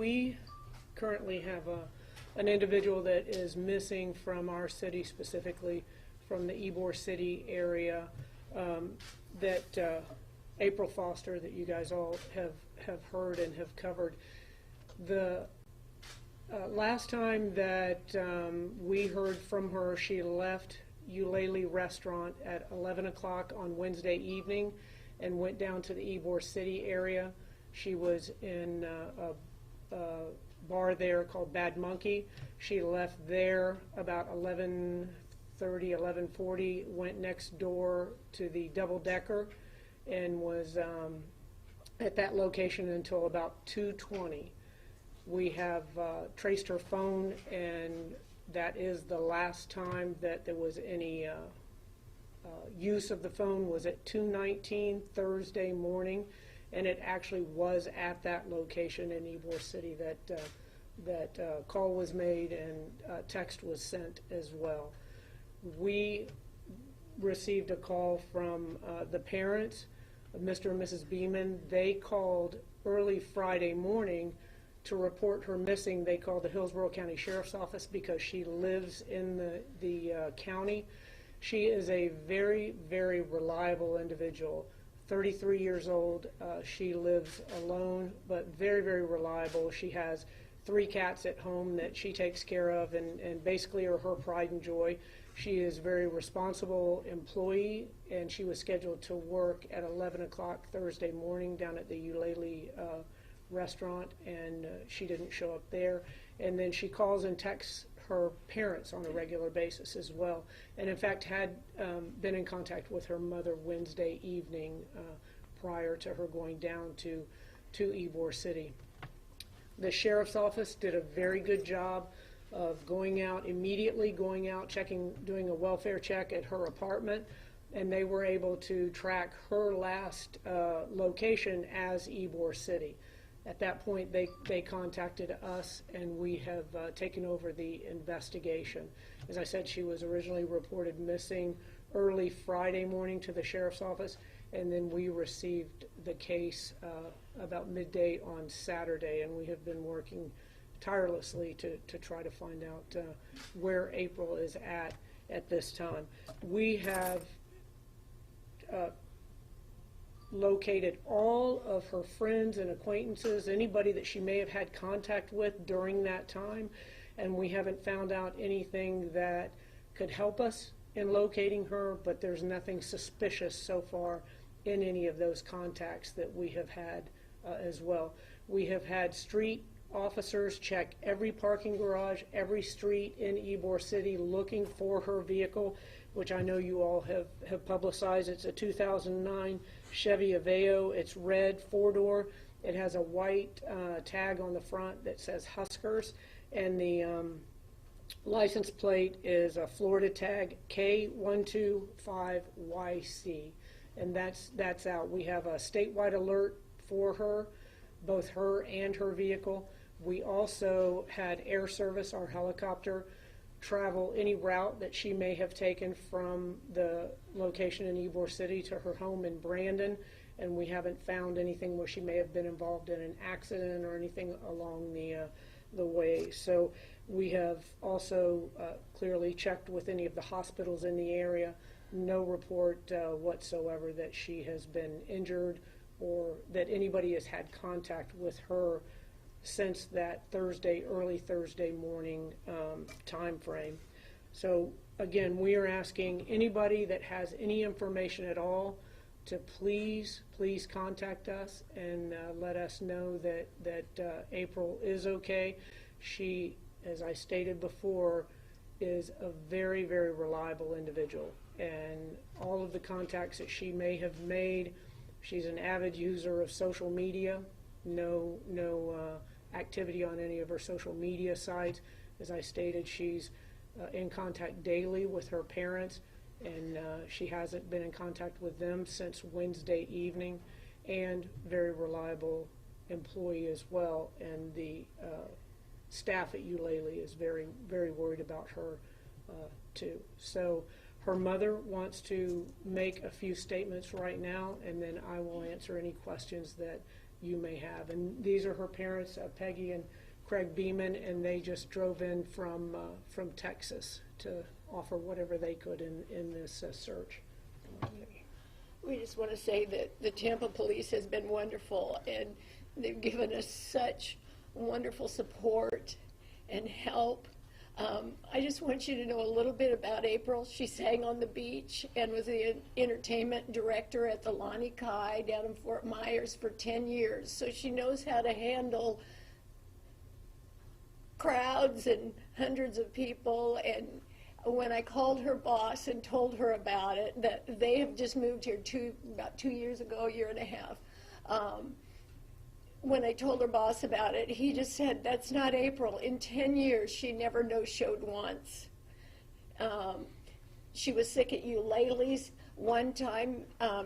we currently have an individual that is missing from our city, specifically from the Ybor City area, that Apryl Foster, that you guys all have heard and have covered. The last time that we heard from her, she left Eulalie Restaurant at 11 o'clock on Wednesday evening and went down to the Ybor City area. She was in a bar there called Bad Monkey. She left there about 11:30, 11:40, went next door to the Double Decker and was at that location until about 2:20. We have traced her phone, and that is the last time that there was any use of the phone was at 2:19 Thursday morning, and it actually was at that location in Ybor City that call was made and text was sent as well. We received a call from the parents of Mr. and Mrs. Beeman. They called early Friday morning to report her missing. They called the Hillsborough County Sheriff's Office because she lives in the county. She is a very, very reliable individual, 33 years old. She lives alone, but very, very reliable. She has 3 cats at home that she takes care of and basically are her pride and joy. She is a very responsible employee, and she was scheduled to work at 11 o'clock Thursday morning down at the Eulalie restaurant, and she didn't show up there. And then she calls and texts her parents on a regular basis as well, and in fact had been in contact with her mother Wednesday evening prior to her going down to Ybor City. The sheriff's office did a very good job of immediately going out, checking, doing a welfare check at her apartment, and they were able to track her last location as Ybor City. At that point, they contacted us, and we have taken over the investigation. As I said, she was originally reported missing early Friday morning to the sheriff's office, and then we received the case about midday on Saturday, and we have been working tirelessly to try to find out where Apryl is at this time. We have located all of her friends and acquaintances, anybody that she may have had contact with during that time, and we haven't found out anything that could help us in locating her, but there's nothing suspicious so far in any of those contacts that we have had as well. We have had street officers check every parking garage, every street in Ybor City looking for her vehicle, which I know you all have publicized. It's a 2009 Chevy Aveo. It's red, 4-door. It has a white tag on the front that says Huskers, and the license plate is a Florida tag K125YC, and that's out. We have a statewide alert for her, both her and her vehicle. We also had air service, our helicopter, travel any route that she may have taken from the location in Ybor City to her home in Brandon, and we haven't found anything where she may have been involved in an accident or anything along the way. So we have also clearly checked with any of the hospitals in the area. No report whatsoever that she has been injured or that anybody has had contact with her since that early Thursday morning time frame. So again, we are asking anybody that has any information at all to please contact us and let us know that Apryl is okay. She, as I stated before, is a very, very reliable individual, and all of the contacts that she may have made, she's an avid user of social media. No activity on any of her social media sites. As I stated, she's in contact daily with her parents, and she hasn't been in contact with them since Wednesday evening, and very reliable employee as well, and the staff at Eulalie is very, very worried about her too. So her mother wants to make a few statements right now, and then I will answer any questions that you may have. And these are her parents, Peggy and Craig Beeman, and they just drove in from Texas to offer whatever they could in this search. We just want to say that the Tampa police has been wonderful, and they've given us such wonderful support and help. I just want you to know a little bit about Apryl. She sang on the beach and was the entertainment director at the Lonnie Kai down in Fort Myers for 10 years. So she knows how to handle crowds and hundreds of people. And when I called her boss and told her about it, that they have just moved here about 2 years ago, a year and a half, when I told her boss about it, he just said, that's not Apryl. In 10 years, she never no-showed once. She was sick at Eulalie's one time,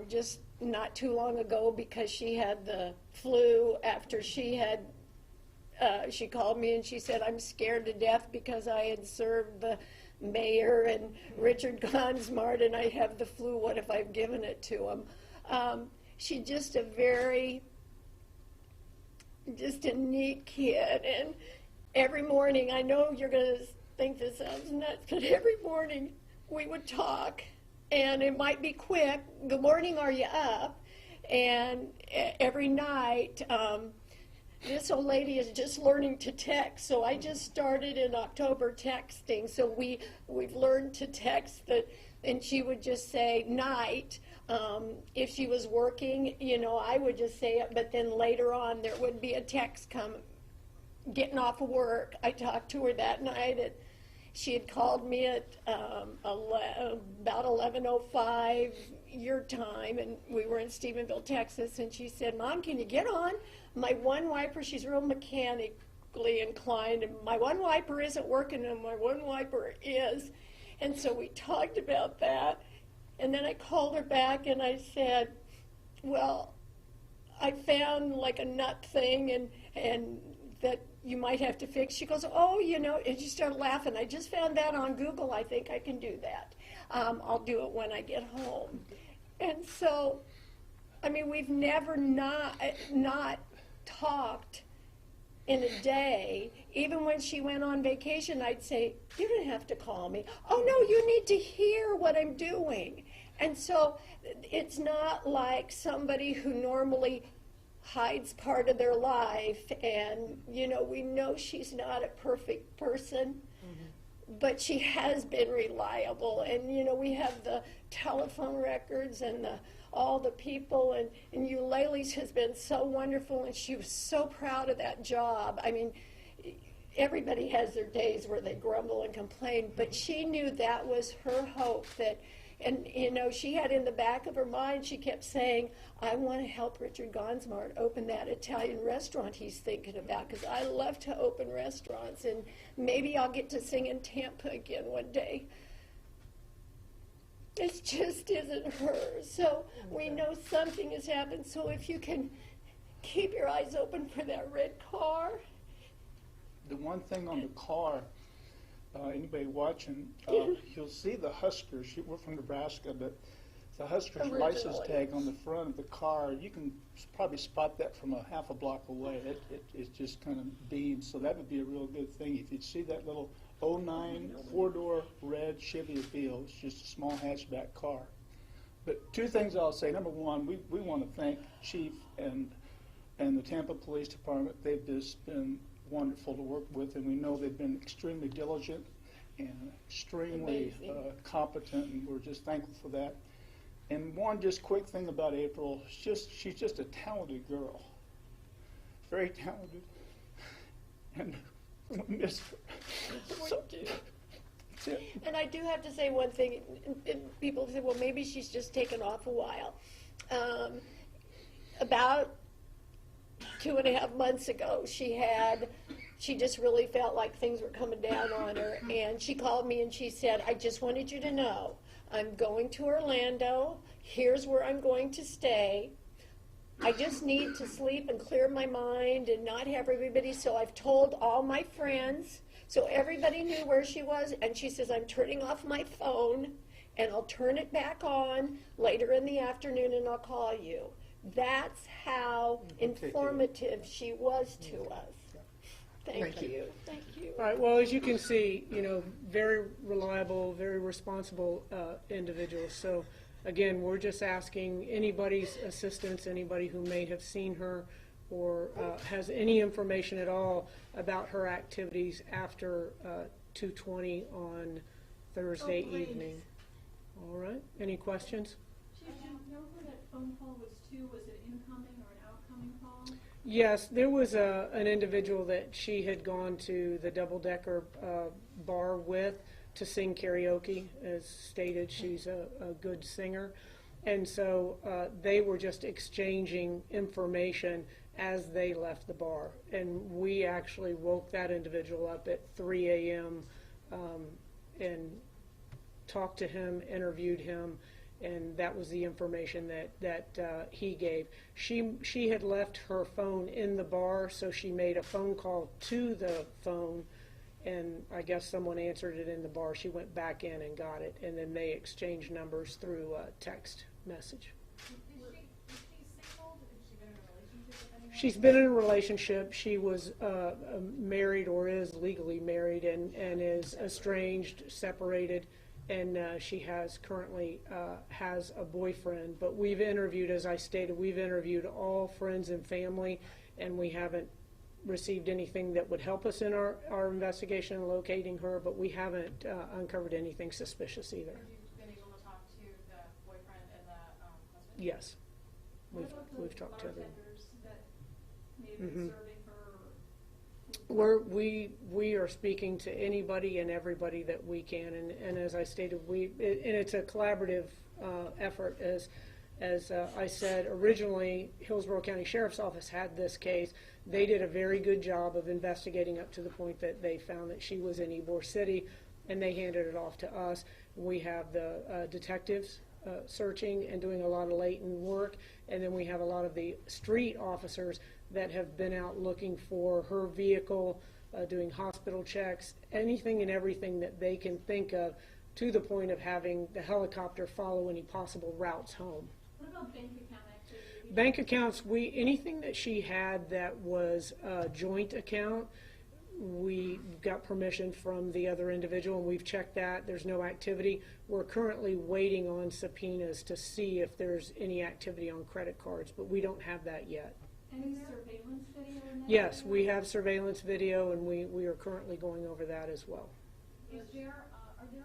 just not too long ago, because she had the flu after she had, she called me and she said, I'm scared to death because I had served the mayor and Richard Gonsmart and I have the flu. What if I've given it to him? She's just a neat kid, and every morning, I know you're going to think this sounds nuts, but every morning we would talk, and it might be quick, good morning, are you up? And every night, this old lady is just learning to text, so I just started in October texting, so we've learned to text, and she would just say, night. If she was working, I would just say it, but then later on there would be a text come, getting off of work. I talked to her that night. She had called me at about 11:05 your time, and we were in Stephenville, Texas, and she said, Mom, can you get on? My one wiper, she's real mechanically inclined, and my one wiper isn't working, and my one wiper is. And so we talked about that. And then I called her back and I said, well, I found like a nut thing and that you might have to fix. She goes, oh, and she started laughing. I just found that on Google. I think I can do that. I'll do it when I get home. And so, we've never not talked in a day. Even when she went on vacation, I'd say, you don't have to call me. Oh, no, you need to hear what I'm doing. And so it's not like somebody who normally hides part of their life. And, we know she's not a perfect person, but she has been reliable. And, we have the telephone records and all the people, and Eulalie's has been so wonderful, and she was so proud of that job. Everybody has their days where they grumble and complain, but she knew that was her hope. And she had in the back of her mind, she kept saying, I want to help Richard Gonsmart open that Italian restaurant he's thinking about, because I love to open restaurants, and maybe I'll get to sing in Tampa again one day. It just isn't her. So we know something has happened. So if you can keep your eyes open for that red car. The one thing on the car, anybody watching, you'll see the Huskers. We're from Nebraska, but the Huskers license tag on the front of the car, you can probably spot that from a half a block away. It just kind of beams. So that would be a real good thing. If you'd see that little '09 four-door red Chevy Apryl, it's just a small hatchback car. But two things I'll say. Number one, we want to thank Chief and the Tampa Police Department. They've just been wonderful to work with, and we know they've been extremely diligent and extremely competent, and we're just thankful for that. And one just quick thing about Apryl, she's just a talented girl, very talented, and we miss her. So, that's it. And I do have to say one thing, and people say, well, maybe she's just taken off a while. About 2.5 months ago, she just really felt like things were coming down on her, and she called me and she said, I just wanted you to know, I'm going to Orlando, here's where I'm going to stay, I just need to sleep and clear my mind and not have everybody, so I've told all my friends, so everybody knew where she was, and she says, I'm turning off my phone, and I'll turn it back on later in the afternoon, and I'll call you. That's how informative she was to us. Thank you. Thank you. All right, well, as you can see, very reliable, very responsible individual. So again, we're just asking anybody's assistance, anybody who may have seen her or has any information at all about her activities after 2:20 on Thursday evening. All right, any questions? Chief, do you know who that phone call was to? Was it incoming or an outcoming call? Yes, there was an individual that she had gone to the double-decker bar with to sing karaoke. As stated, she's a good singer. And so they were just exchanging information as they left the bar. And we actually woke that individual up at 3 a.m. And talked to him, interviewed him, and that was the information that he gave. She had left her phone in the bar, so she made a phone call to the phone, and I guess someone answered it in the bar. She went back in and got it, and then they exchanged numbers through text message. Is she single? Has she been in a relationship with anyone? She's been in a relationship. She was married or is legally married and is estranged, separated. And she has currently has a boyfriend, but we've interviewed, as I stated, we've interviewed all friends and family, and we haven't received anything that would help us in our investigation in locating her, but we haven't uncovered anything suspicious either. Have you been able to talk to the boyfriend and the husband? Yes, What about the we've talked to them. bartenders that may have been serving her? We are speaking to anybody and everybody that we can, and as I stated, and it's a collaborative effort. As I said, originally, Hillsborough County Sheriff's Office had this case. They did a very good job of investigating up to the point that they found that she was in Ybor City, and they handed it off to us. We have the detectives searching and doing a lot of latent work, and then we have a lot of the street officers that have been out looking for her vehicle, doing hospital checks, anything and everything that they can think of, to the point of having the helicopter follow any possible routes home. What about bank account activity? Bank accounts, anything that she had that was a joint account, we got permission from the other individual, and we've checked that. There's no activity. We're currently waiting on subpoenas to see if there's any activity on credit cards, but we don't have that yet. Any surveillance video in that? Yes, area? we have surveillance video, and we are currently going over that as well. Are there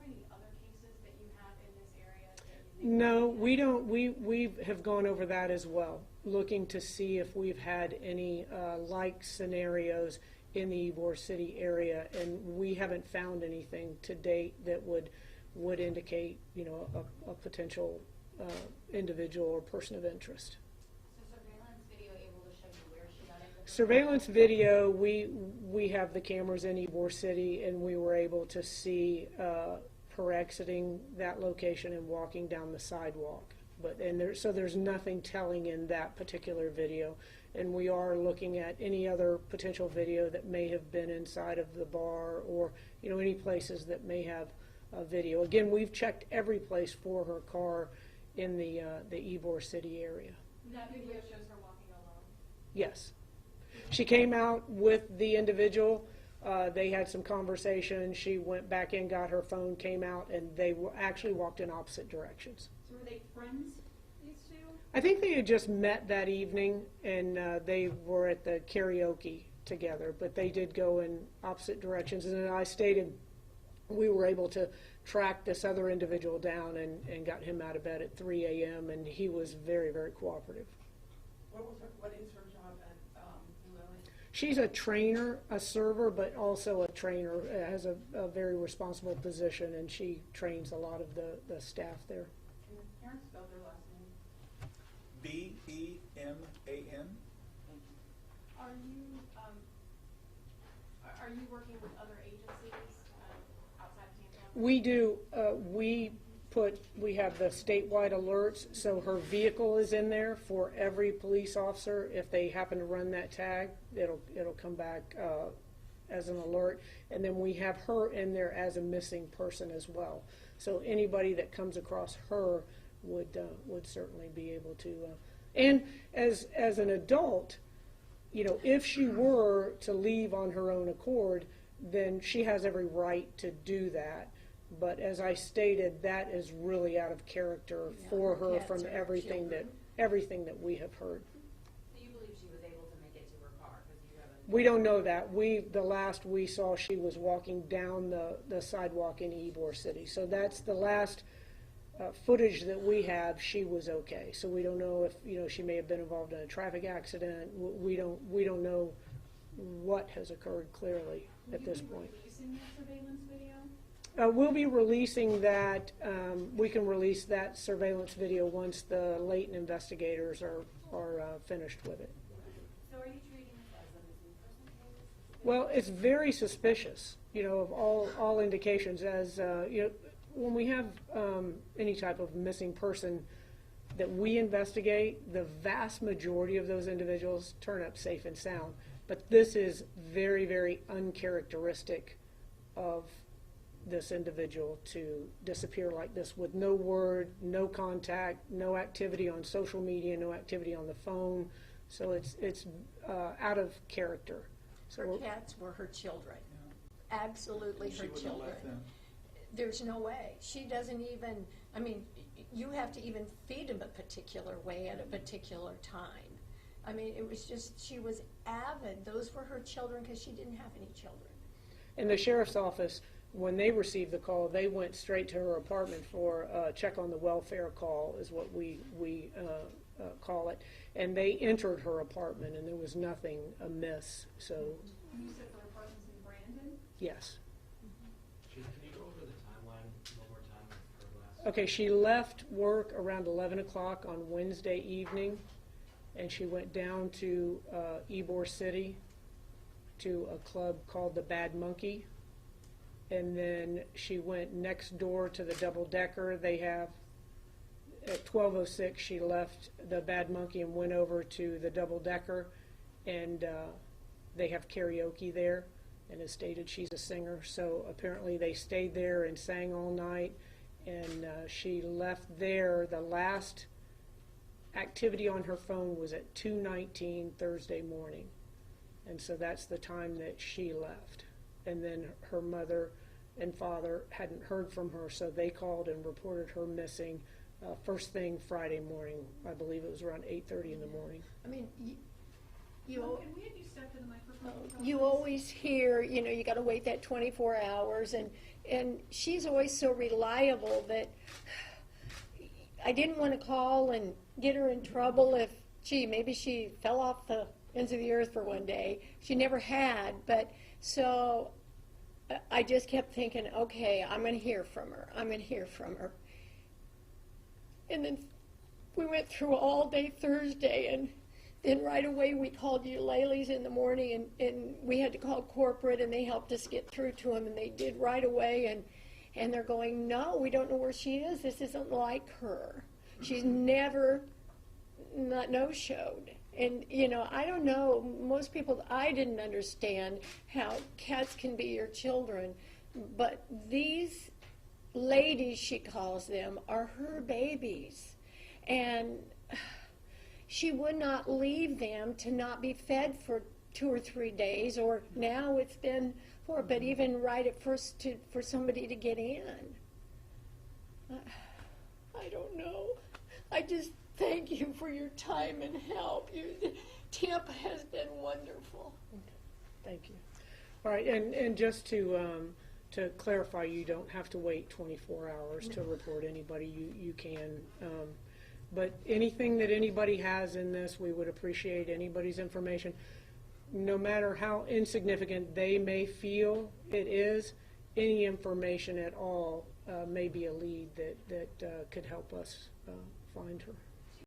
any other cases that you have in this area that you think? No, we don't. We have gone over that as well, looking to see if we've had any like scenarios in the Ybor City area, and we haven't found anything to date that would indicate, a potential individual or person of interest. Surveillance video, we have the cameras in Ybor City, and we were able to see her exiting that location and walking down the sidewalk. So there's nothing telling in that particular video, and we are looking at any other potential video that may have been inside of the bar, or any places that may have a video. Again, we've checked every place for her car in the Ybor City area. That video shows her walking alone. Yes. She came out with the individual. They had some conversation. She went back in, got her phone, came out, and they actually walked in opposite directions. So were they friends, these two? I think they had just met that evening, and they were at the karaoke together, but they did go in opposite directions. And then I stated we were able to track this other individual down and got him out of bed at 3 a.m., and he was very, very cooperative. What is her job at Lilly? She's a trainer, a server, but also a trainer, has a very responsible position, and she trains a lot of the staff there. Can Karen spell their last name? B-E-M-A-N. Are you working with other agencies outside of Tampa? We do. We have the statewide alerts, so her vehicle is in there for every police officer. If they happen to run that tag, it'll come back as an alert, and then we have her in there as a missing person as well. So anybody that comes across her would certainly be able to And as an adult, you know, if she were to leave on her own accord, then she has every right to do that. But as I stated, that is really out of character for her from everything that we have heard. So you believe she was able to make it to her car? Because you haven't. We don't know that. The last we saw, she was walking down the sidewalk in Ybor City. So that's the last footage that we have. She was okay. So we don't know if, you know, she may have been involved in a traffic accident. We don't know what has occurred clearly at this point. Releasing that surveillance video? We'll be releasing that. We can release that surveillance video once the Layton investigators are finished with it. So are you treating this as a missing person case? Well, it's very suspicious, you know, of all indications. As you know, when we have any type of missing person that we investigate, the vast majority of those individuals turn up safe and sound. But this is very, very uncharacteristic of this individual to disappear like this with no word, no contact, no activity on social media, no activity on the phone. So it's out of character. So Her cats were her children. Absolutely She her wouldn't have children. left them. There's no way. She doesn't even, I mean, you have to even feed them a particular way at a particular time. I mean, it was just, she was avid. Those were her children because she didn't have any children. in the sheriff's office, when they received the call, they went straight to her apartment for a check on the welfare call, is what we call it. And they entered her apartment, and there was nothing amiss. So, You said her apartment's in Brandon? yes. Can you go over the timeline one more time of her last? Okay, she left work around 11 o'clock on Wednesday evening, and she went down to Ybor City to a club called the Bad Monkey. And then she went next door to the Double Decker. They have, at 12:06, she left the Bad Monkey and went over to the Double Decker, and they have karaoke there. And as stated, she's a singer, so apparently they stayed there and sang all night. And she left there. The last activity on her phone was at 2:19 Thursday morning. And so that's the time that she left. And then her mother and father hadn't heard from her, so they called and reported her missing first thing Friday morning. I believe it was around 8:30 in the morning. I mean, Well, can we have you step to the microphone? you always hear, you know, you got to wait that 24 hours, and she's always so reliable that I didn't want to call and get her in trouble if, maybe she fell off the ends of the earth for one day. She never had, but so I just kept thinking, okay, I'm going to hear from her. I'm going to hear from her. And then we went through all day Thursday, and then right away we called Eulali's in the morning, and we had to call corporate, and they helped us get through to them, and they did right away, and they're going, no, we don't know where she is. This isn't like her. She's never not no-showed. And, you know, I don't know, most people, I didn't understand how cats can be your children, but these ladies, she calls them, are her babies. And she would not leave them to not be fed for 2 or 3 days, or now it's been 4, but even right at first for somebody to get in. I don't know. I just thank you for your time and help. Tampa has been wonderful. Thank you. All right, and just to clarify, you don't have to wait 24 hours to report anybody. You can. But anything that anybody has in this, we would appreciate anybody's information. No matter how insignificant they may feel it is, any information at all may be a lead that could help us find her.